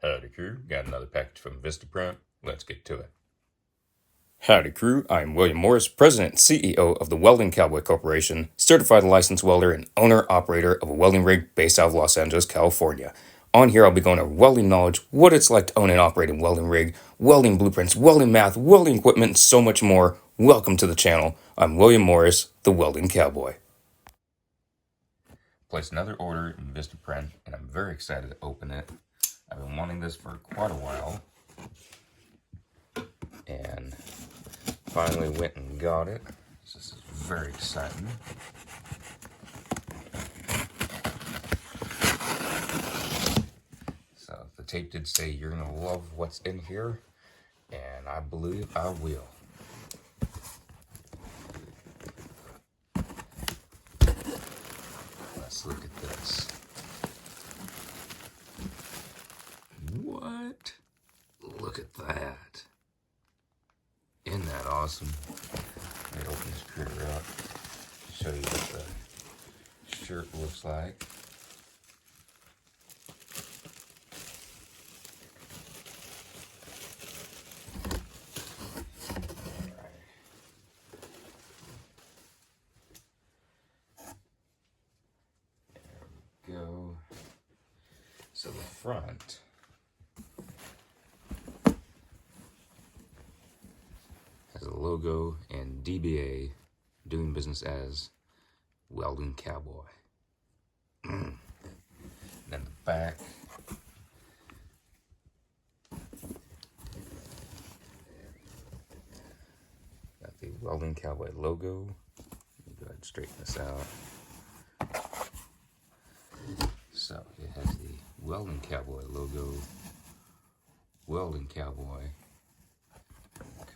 Howdy crew, got another package from Vistaprint. Let's get to it. Howdy crew, I'm William Morris, President and CEO of the Welding Cowboy Corporation, certified licensed welder and owner-operator of a welding rig based out of Los Angeles, California. On here I'll be going over welding knowledge, what it's like to own and operate a welding rig, welding blueprints, welding math, welding equipment, and so much more. Welcome to the channel. I'm William Morris, the Welding Cowboy. Placed another order in Vistaprint, and I'm very excited to open it. I've been wanting this for quite a while, and finally went and got it. So this is very exciting. So the tape did say you're gonna love what's in here, and I believe I will. Let's look at this. What? Look at that. Isn't that awesome? Let me open this critter up, show you what the shirt looks like. There we go. So the front has a logo and DBA, doing business as Welding Cowboy. Then the back got the Welding Cowboy logo. Let me go ahead and straighten this out. So it has the Welding Cowboy logo, Welding Cowboy,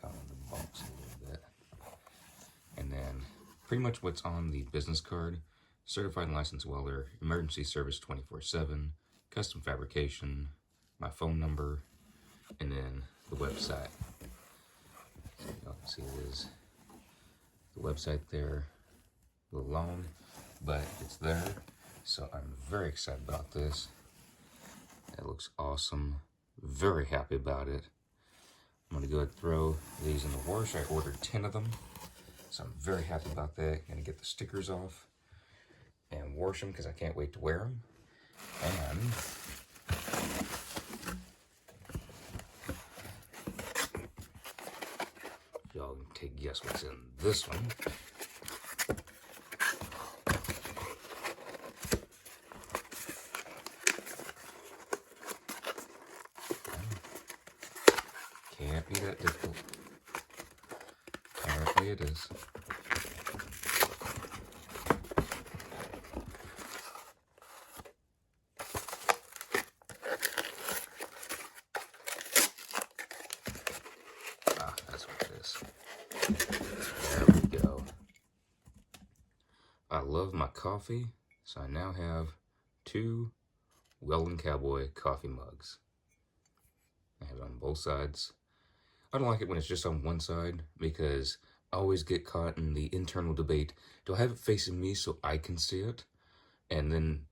cut on the box a little bit, and then pretty much what's on the business card: certified and licensed welder, emergency service 24/7, custom fabrication, my phone number, and then the website. So y'all can see it is the website there, a little long, but it's there. So I'm very excited about this. It looks awesome. Very happy about it. I'm gonna go ahead and throw these in the wash. I ordered 10 of them. So I'm very happy about that. Gonna get the stickers off and wash them because I can't wait to wear them. And y'all can take a guess what's in this one. Can't be that difficult. Apparently it is. Ah, that's what it is. There we go. I love my coffee, so I now have 2 Welding Cowboy coffee mugs. I have it on both sides. I don't like it when it's just on one side because I always get caught in the internal debate. Do I have it facing me so I can see it, and then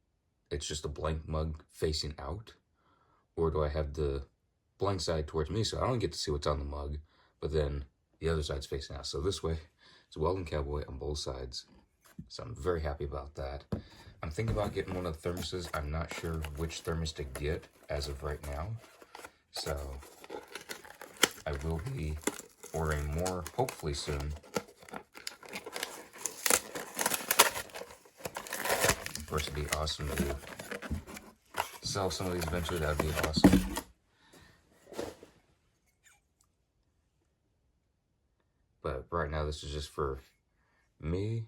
it's just a blank mug facing out? Or do I have the blank side towards me so I don't get to see what's on the mug, but then the other side's facing out? So this way, it's Welding Cowboy on both sides. So I'm very happy about that. I'm thinking about getting one of the thermoses. I'm not sure which thermos to get as of right now. So I will be ordering more, hopefully soon. Of course, it'd be awesome to sell some of these eventually. That would be awesome. But right now, this is just for me,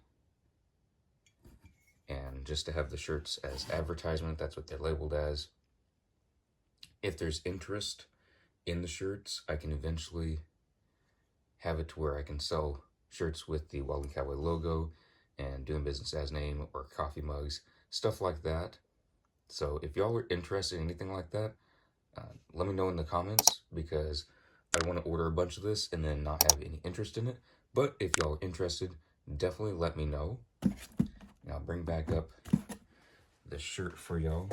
and just to have the shirts as advertisement. That's what they're labeled as. If there's interest in the shirts, I can eventually have it to where I can sell shirts with the Welding Cowboy logo and doing business as name, or coffee mugs, stuff like that. So if y'all are interested in anything like that, let me know in the comments, because I don't want to order a bunch of this and then not have any interest in it. But if y'all are interested, definitely let me know. And I'll bring back up the shirt for y'all.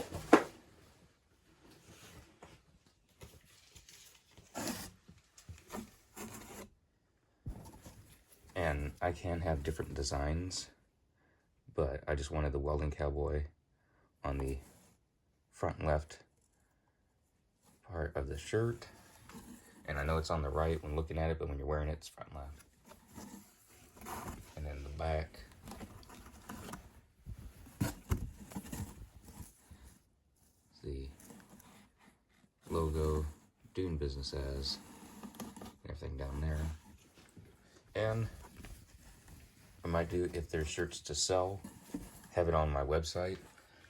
And I can have different designs, but I just wanted the Welding Cowboy on the front left part of the shirt. And I know it's on the right when looking at it, but when you're wearing it, it's front left. And then the back, the logo, doing business as, everything down there. And I might do, if there's shirts to sell, have it on my website,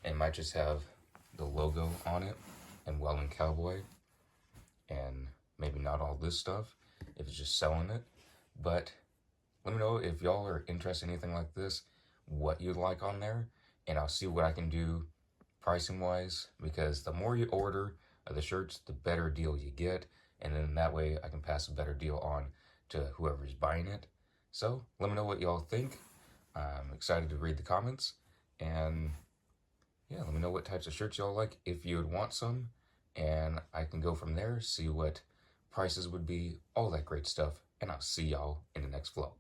and might just have the logo on it and Welding Cowboy, and maybe not all this stuff if it's just selling it. But let me know if y'all are interested in anything like this, what you'd like on there, and I'll see what I can do pricing wise, because the more you order of the shirts, the better deal you get, and then that way I can pass a better deal on to whoever's buying it. So let me know what y'all think. I'm excited to read the comments, and yeah, let me know what types of shirts y'all like if you would want some, and I can go from there, see what prices would be, all that great stuff, and I'll see y'all in the next vlog.